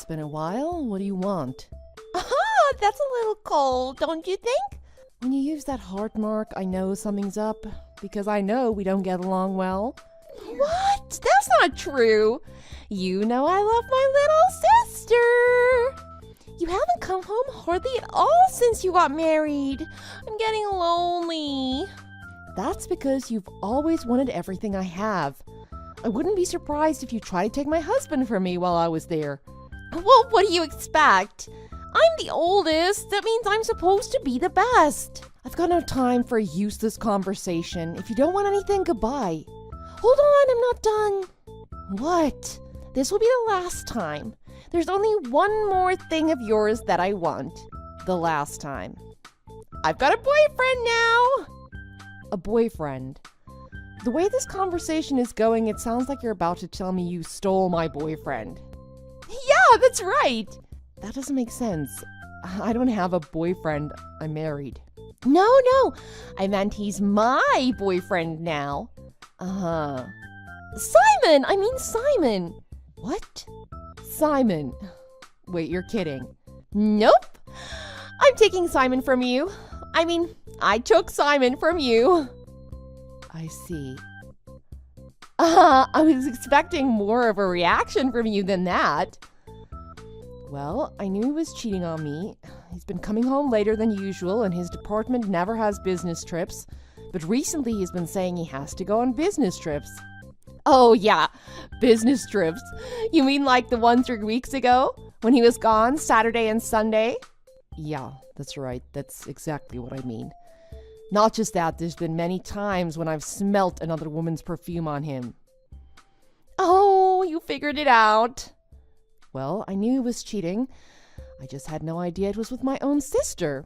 been a while. What do you want? Aha, that's a little cold, don't you think? When you use that heart mark, I know something's up, because I know we don't get along well. What? That's not true. You know I love my little sister. You haven't come home hardly at all since you got married. I'm getting lonely. That's because you've always wanted everything I have. I wouldn't be surprised if you tried to take my husband from me while I was there. Well, what do you expect? I'm the oldest. That means I'm supposed to be the best. I've got no time for a useless conversation. If you don't want anything, goodbye. Hold on, I'm not done. What? This will be the last time. There's only one more thing of yours that I want. The last time. I've got a boyfriend now. A boyfriend? The way this conversation is going, it sounds like you're about to tell me you stole my boyfriend. Yeah, that's right. That doesn't make sense. I don't have a boyfriend. I'm married. No, I meant he's my boyfriend now. Uh-huh. Simon. What? Simon. Wait, you're kidding. Nope. I'm taking Simon from you. I took Simon from you. I see. I was expecting more of a reaction from you than that. Well, I knew he was cheating on me. He's been coming home later than usual, and his department never has business trips. But recently he's been saying he has to go on business trips. Oh yeah, business trips. You mean like the one 3 weeks ago? When he was gone Saturday and Sunday? Yeah, that's right. That's exactly what I mean. Not just that, there's been many times when I've smelt another woman's perfume on him. Oh, you figured it out. Well, I knew he was cheating. I just had no idea it was with my own sister.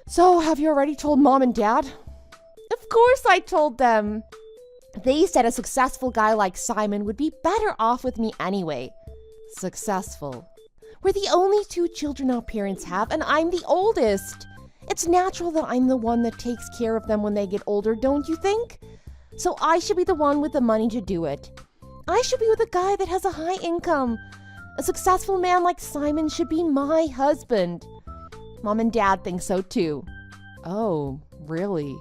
So, have you already told Mom and Dad? Of course I told them. They said a successful guy like Simon would be better off with me anyway. Successful? We're the only 2 children our parents have, and I'm the oldest. It's natural that I'm the one that takes care of them when they get older, don't you think? So I should be the one with the money to do it. I should be with a guy that has a high income. A successful man like Simon should be my husband. Mom and Dad think so too. Oh, really?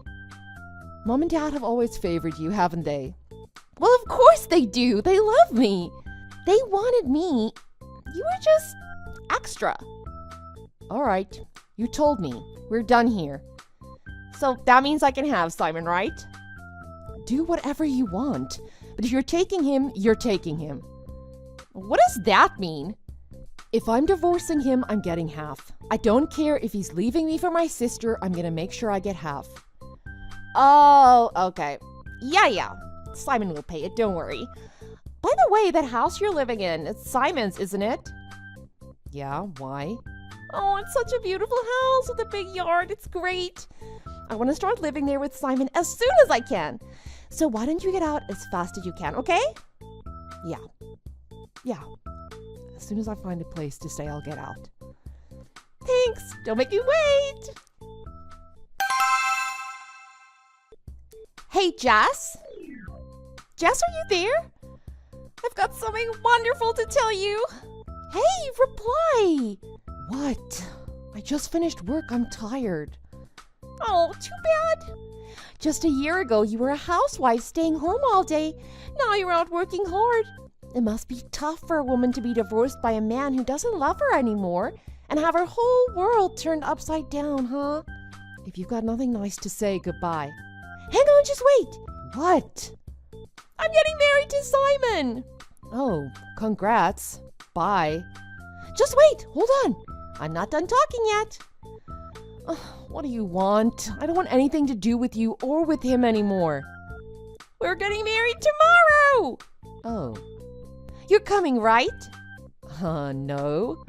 Mom and Dad have always favored you, haven't they? Well, of course they do. They love me. They wanted me. You were just extra. All right. You told me. We're done here. So that means I can have Simon, right? Do whatever you want. But if you're taking him, you're taking him. What does that mean? If I'm divorcing him, I'm getting half. I don't care if he's leaving me for my sister. I'm gonna make sure I get half. Oh, okay. Yeah. Simon will pay it, don't worry. By the way, that house you're living in, it's Simon's, isn't it? Yeah, why? Oh, it's such a beautiful house with a big yard. It's great. I want to start living there with Simon as soon as I can. So why don't you get out as fast as you can, okay? Yeah. As soon as I find a place to stay, I'll get out. Thanks. Don't make me wait. Hey, Jess? Jess, are you there? I've got something wonderful to tell you. Hey, reply. What? I just finished work. I'm tired. Oh, too bad. Just a year ago, you were a housewife staying home all day. Now you're out working hard. It must be tough for a woman to be divorced by a man who doesn't love her anymore and have her whole world turned upside down, huh? If you've got nothing nice to say, goodbye. Hang on, just wait. What? I'm getting married to Simon. Oh, congrats. Bye. Just wait. Hold on. I'm not done talking yet. What do you want? I don't want anything to do with you or with him anymore. We're getting married tomorrow. Oh. You're coming, right? No.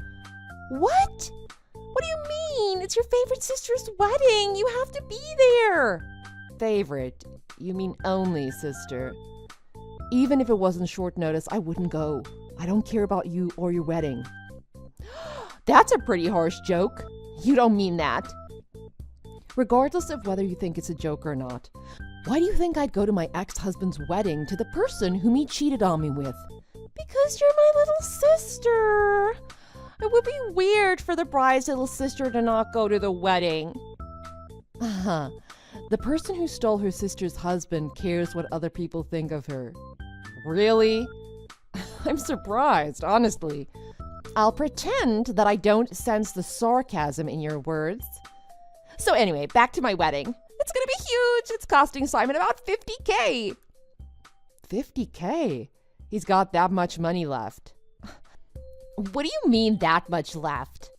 What? What do you mean? It's your favorite sister's wedding. You have to be there. Favorite? You mean only sister. Even if it wasn't short notice, I wouldn't go. I don't care about you or your wedding. That's a pretty harsh joke. You don't mean that. Regardless of whether you think it's a joke or not, why do you think I'd go to my ex-husband's wedding to the person whom he cheated on me with? Because you're my little sister. It would be weird for the bride's little sister to not go to the wedding. The person who stole her sister's husband cares what other people think of her. Really? I'm surprised, honestly. I'll pretend that I don't sense the sarcasm in your words. So anyway, back to my wedding. It's gonna be huge. It's costing Simon about $50,000. $50,000? He's got that much money left. What do you mean that much left?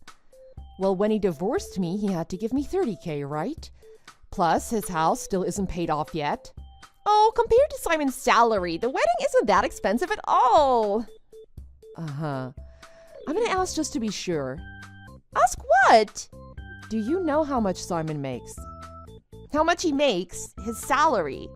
Well, when he divorced me, he had to give me $30,000, right? Plus, his house still isn't paid off yet. Oh, compared to Simon's salary, the wedding isn't that expensive at all. I'm gonna ask just to be sure. Ask what? Do you know how much Simon makes? How much he makes? His salary?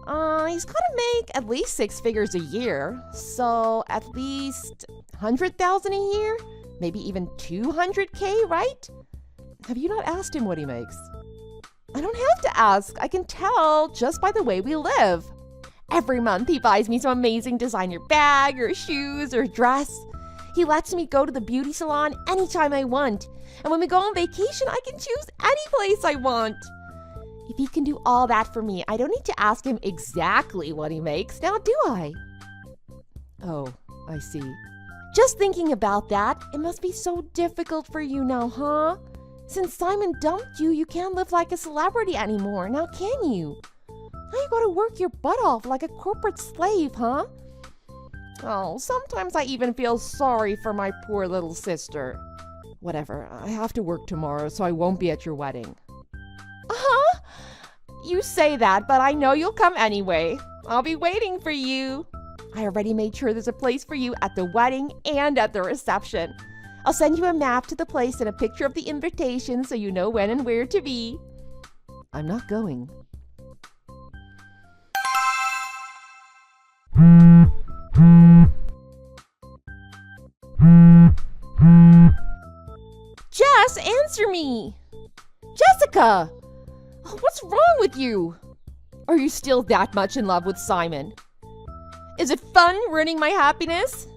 He's gotta make at least 6 figures a year. So at least 100,000 a year? Maybe even 200K, right? Have you not asked him what he makes? I don't have to ask. I can tell just by the way we live. Every month he buys me some amazing designer bag or shoes or dress. He lets me go to the beauty salon anytime I want. And when we go on vacation, I can choose any place I want. If he can do all that for me, I don't need to ask him exactly what he makes, now do I? Oh, I see. Just thinking about that, it must be so difficult for you now, huh? Since Simon dumped you, you can't live like a celebrity anymore, now can you? Now you gotta work your butt off like a corporate slave, huh? Oh, sometimes I even feel sorry for my poor little sister. Whatever, I have to work tomorrow, so I won't be at your wedding. Uh-huh. You say that, but I know you'll come anyway. I'll be waiting for you. I already made sure there's a place for you at the wedding and at the reception. I'll send you a map to the place and a picture of the invitation so you know when and where to be. I'm not going. Jess, answer me! Jessica! Oh, what's wrong with you? Are you still that much in love with Simon? Is it fun ruining my happiness?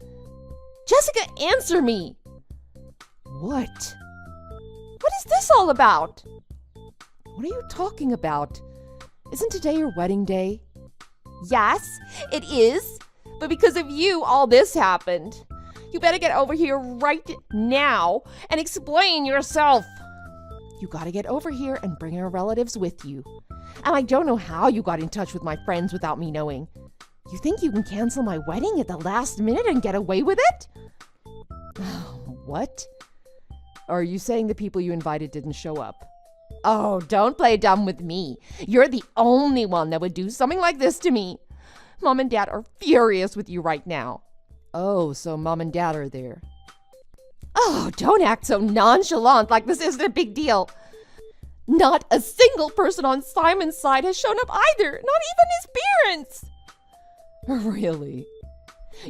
Jessica, answer me! What? What is this all about? What are you talking about? Isn't today your wedding day? Yes, it is. But because of you, all this happened. You better get over here right now and explain yourself. You gotta get over here and bring our relatives with you. And I don't know how you got in touch with my friends without me knowing. You think you can cancel my wedding at the last minute and get away with it? What? Are you saying the people you invited didn't show up? Oh, don't play dumb with me. You're the only one that would do something like this to me. Mom and Dad are furious with you right now. Oh, so Mom and Dad are there. Oh, don't act so nonchalant like this isn't a big deal. Not a single person on Simon's side has shown up either, not even his parents. Really?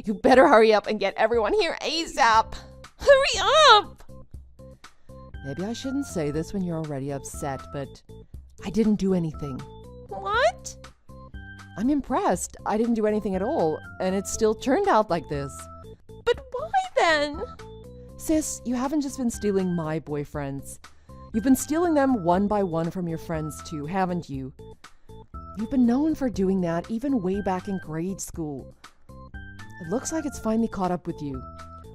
You better hurry up and get everyone here ASAP. Hurry up! Maybe I shouldn't say this when you're already upset, but I didn't do anything. What? I'm impressed. I didn't do anything at all, and it still turned out like this. But why then? Sis, you haven't just been stealing my boyfriends. You've been stealing them one by one from your friends too, haven't you? You've been known for doing that even way back in grade school. It looks like it's finally caught up with you.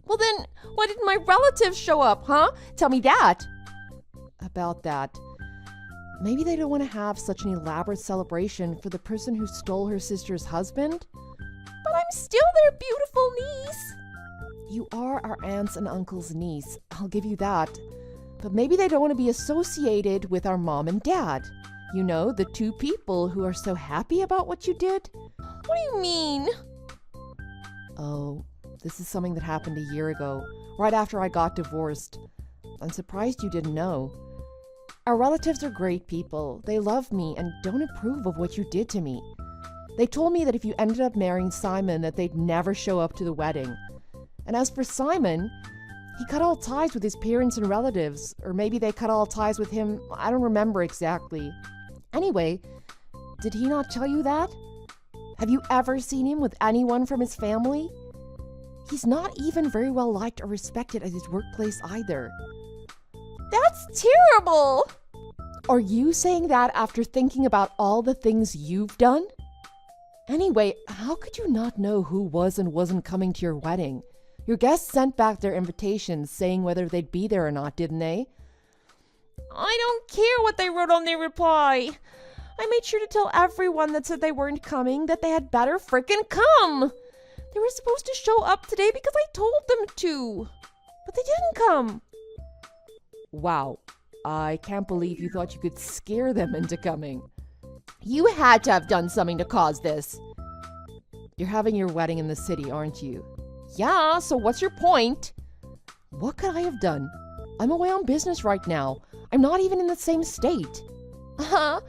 Well then, why didn't my relatives show up, huh? Tell me that. About that. Maybe they don't want to have such an elaborate celebration for the person who stole her sister's husband? But I'm still their beautiful niece. You are our aunts and uncle's niece, I'll give you that. But maybe they don't want to be associated with our mom and dad. You know, the two people who are so happy about what you did. What do you mean? Oh, this is something that happened a year ago, right after I got divorced. I'm surprised you didn't know. Our relatives are great people. They love me and don't approve of what you did to me. They told me that if you ended up marrying Simon, that they'd never show up to the wedding. And as for Simon, he cut all ties with his parents and relatives, or maybe they cut all ties with him. I don't remember exactly. Anyway, did he not tell you that? Have you ever seen him with anyone from his family? He's not even very well liked or respected at his workplace either. That's terrible! Are you saying that after thinking about all the things you've done? Anyway, how could you not know who was and wasn't coming to your wedding? Your guests sent back their invitations saying whether they'd be there or not, didn't they? I don't care what they wrote on their reply. I made sure to tell everyone that said they weren't coming that they had better frickin' come. They were supposed to show up today because I told them to. But they didn't come. Wow, I can't believe you thought you could scare them into coming. You had to have done something to cause this. You're having your wedding in the city, aren't you? Yeah, so what's your point? What could I have done? I'm away on business right now. I'm not even in the same state. Out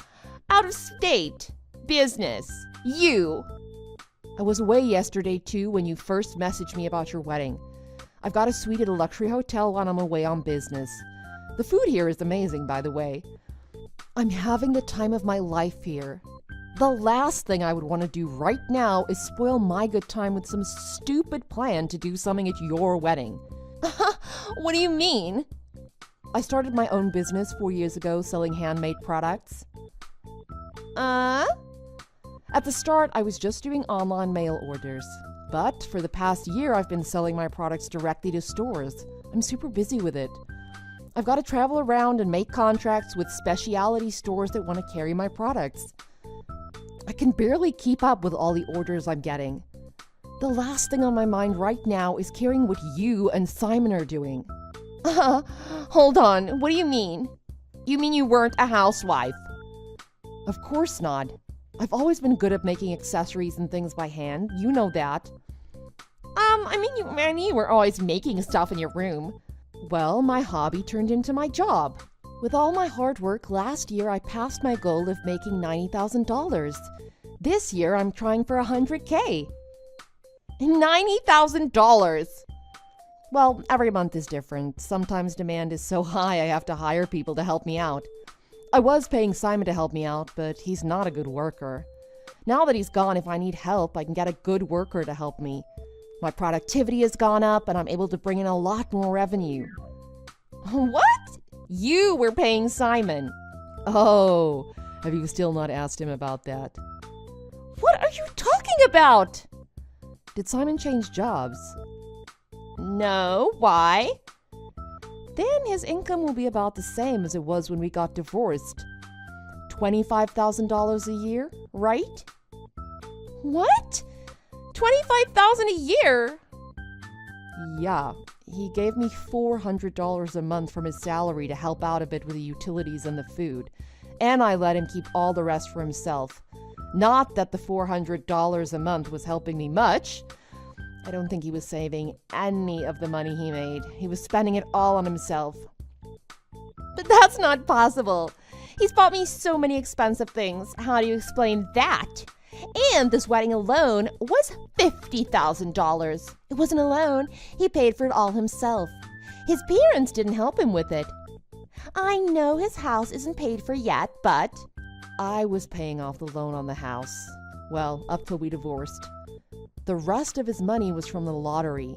of state. Business. You. I was away yesterday too when you first messaged me about your wedding. I've got a suite at a luxury hotel while I'm away on business. The food here is amazing, by the way. I'm having the time of my life here. The last thing I would want to do right now is spoil my good time with some stupid plan to do something at your wedding. What do you mean? I started my own business 4 years ago selling handmade products. At the start, I was just doing online mail orders. But for the past year, I've been selling my products directly to stores. I'm super busy with it. I've got to travel around and make contracts with specialty stores that want to carry my products. I can barely keep up with all the orders I'm getting. The last thing on my mind right now is carrying what you and Simon are doing. Hold on, what do you mean? You mean you weren't a housewife? Of course not. I've always been good at making accessories and things by hand. You know that. I mean you were always making stuff in your room. Well, my hobby turned into my job. With all my hard work, last year I passed my goal of making $90,000. This year I'm trying for $100K. $90,000! Well, every month is different. Sometimes demand is so high I have to hire people to help me out. I was paying Simon to help me out, but he's not a good worker. Now that he's gone, if I need help, I can get a good worker to help me. My productivity has gone up and I'm able to bring in a lot more revenue. What? You were paying Simon. Oh, have you still not asked him about that? What are you talking about? Did Simon change jobs? No, why? Then his income will be about the same as it was when we got divorced. $25,000 a year, right? What? $25,000 a year? Yeah, he gave me $400 a month from his salary to help out a bit with the utilities and the food. And I let him keep all the rest for himself. Not that the $400 a month was helping me much. I don't think he was saving any of the money he made. He was spending it all on himself. But that's not possible. He's bought me so many expensive things. How do you explain that? And this wedding alone was $50,000. It wasn't a loan. He paid for it all himself. His parents didn't help him with it. I know his house isn't paid for yet, but I was paying off the loan on the house. Well, up till we divorced. The rest of his money was from the lottery.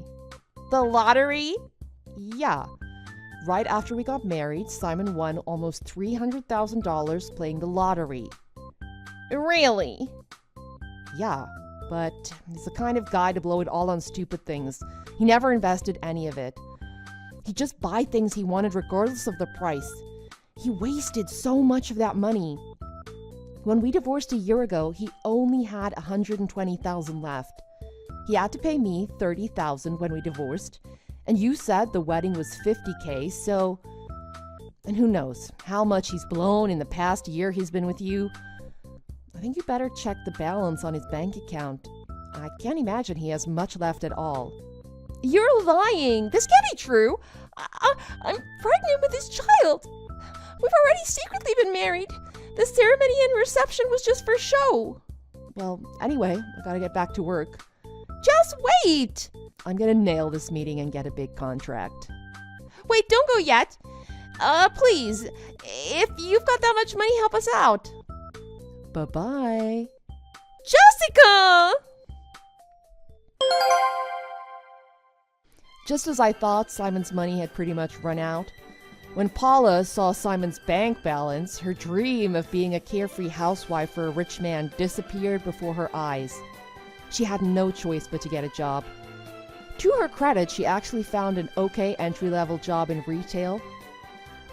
The lottery? Yeah. Right after we got married, Simon won almost $300,000 playing the lottery. Really? Yeah, but he's the kind of guy to blow it all on stupid things. He never invested any of it. He'd just buy things he wanted regardless of the price. He wasted so much of that money. When we divorced a year ago, he only had $120,000 left. He had to pay me $30,000 when we divorced, and you said the wedding was $50K, so... And who knows how much he's blown in the past year he's been with you. I think you better check the balance on his bank account. I can't imagine he has much left at all. You're lying! This can't be true! I'm pregnant with his child! We've already secretly been married! The ceremony and reception was just for show! Well, anyway, I gotta get back to work. Just wait! I'm gonna nail this meeting and get a big contract. Wait, don't go yet! Please, if you've got that much money, help us out! Bye-bye. Jessica! Just as I thought, Simon's money had pretty much run out. When Paula saw Simon's bank balance, her dream of being a carefree housewife for a rich man disappeared before her eyes. She had no choice but to get a job. To her credit, she actually found an okay entry-level job in retail.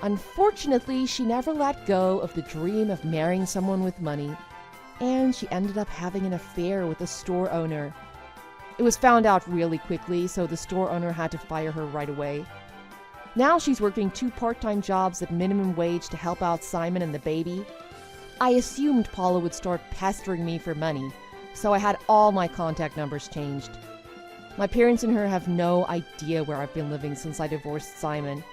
Unfortunately, she never let go of the dream of marrying someone with money, and she ended up having an affair with the store owner. It was found out really quickly, so the store owner had to fire her right away. Now she's working 2 part-time jobs at minimum wage to help out Simon and the baby. I assumed Paula would start pestering me for money, so I had all my contact numbers changed. My parents and her have no idea where I've been living since I divorced Simon.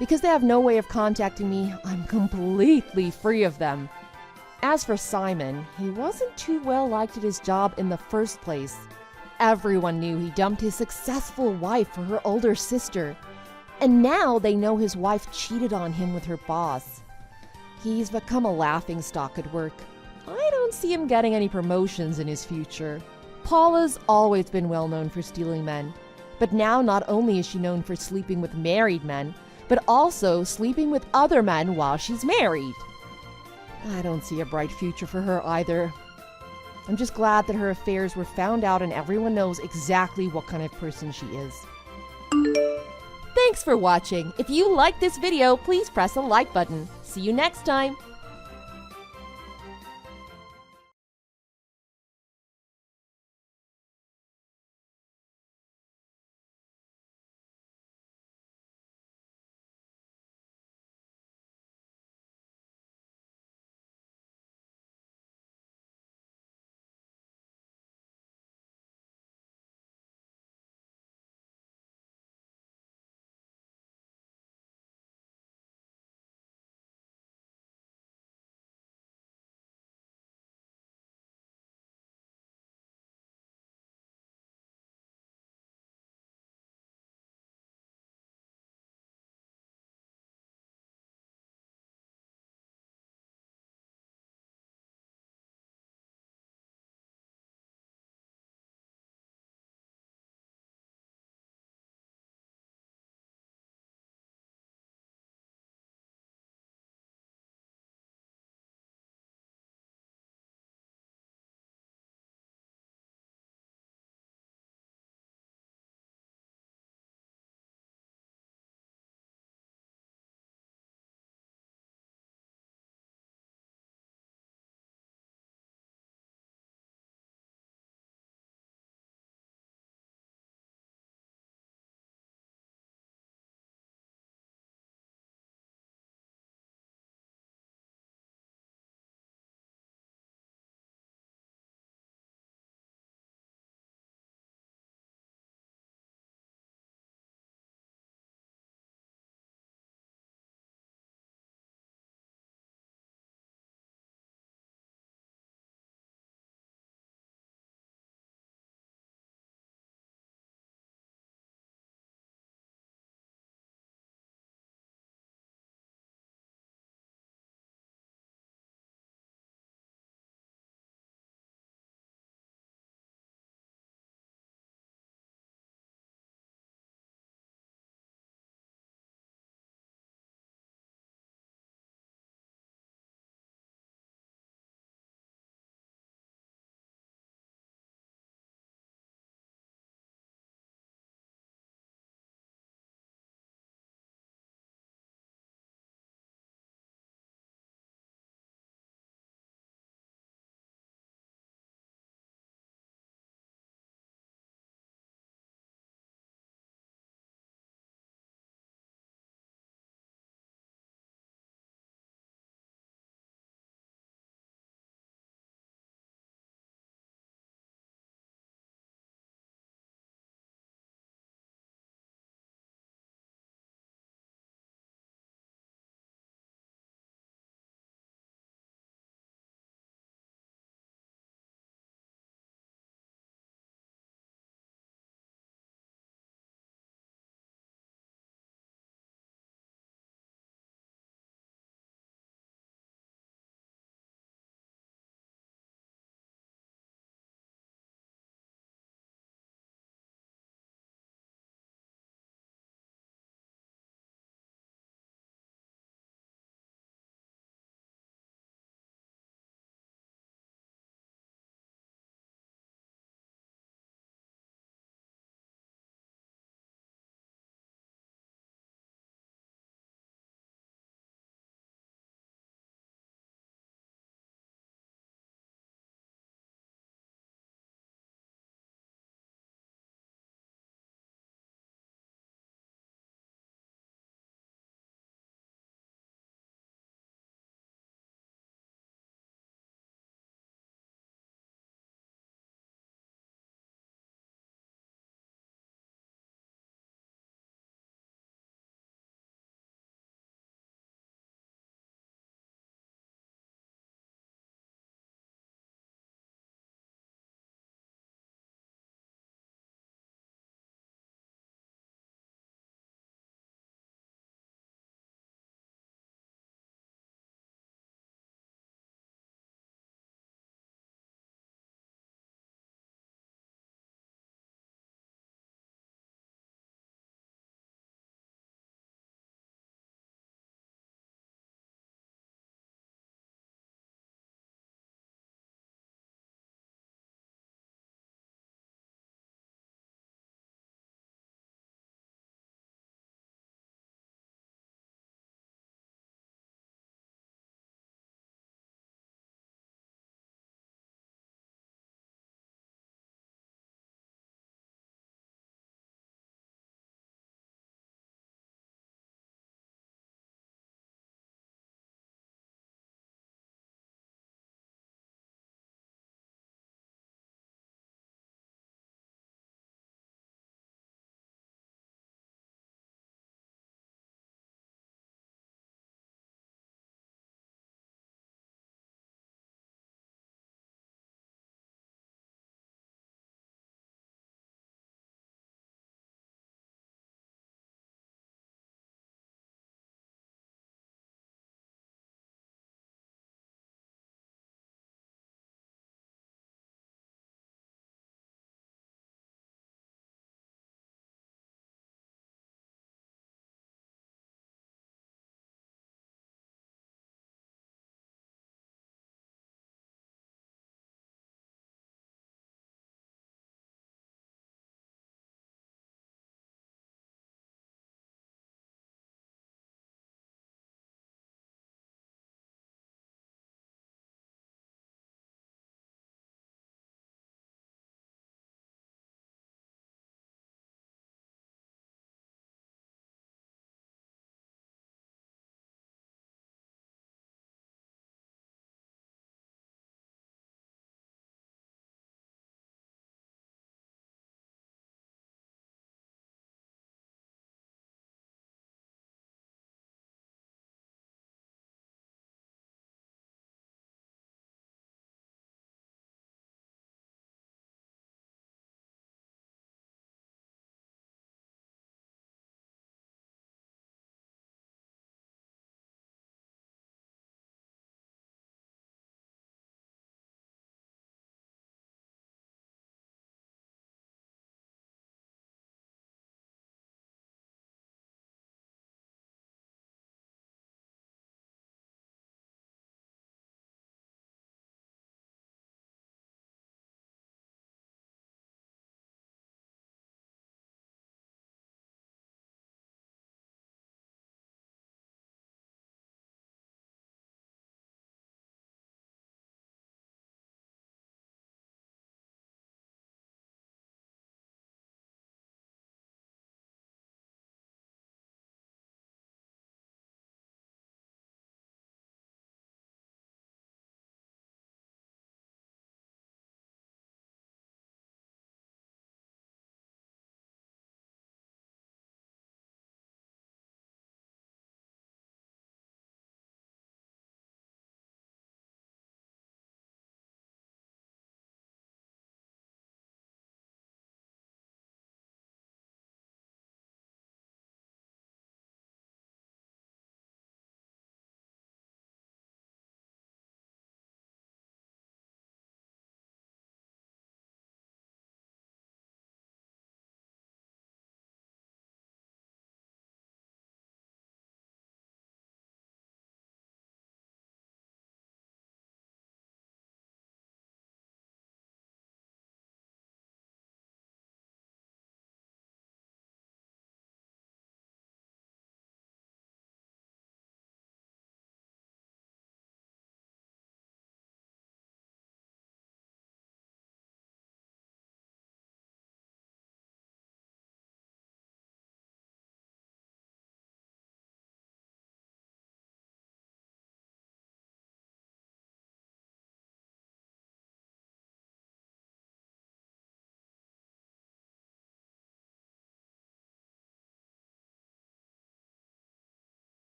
Because they have no way of contacting me, I'm completely free of them. As for Simon, he wasn't too well liked at his job in the first place. Everyone knew he dumped his successful wife for her older sister. And now they know his wife cheated on him with her boss. He's become a laughingstock at work. I don't see him getting any promotions in his future. Paula's always been well known for stealing men. But now not only is she known for sleeping with married men, but also sleeping with other men while she's married. I don't see a bright future for her either. I'm just glad that her affairs were found out and everyone knows exactly what kind of person she is. Thanks for watching. If you liked this video, please press the like button. See you next time.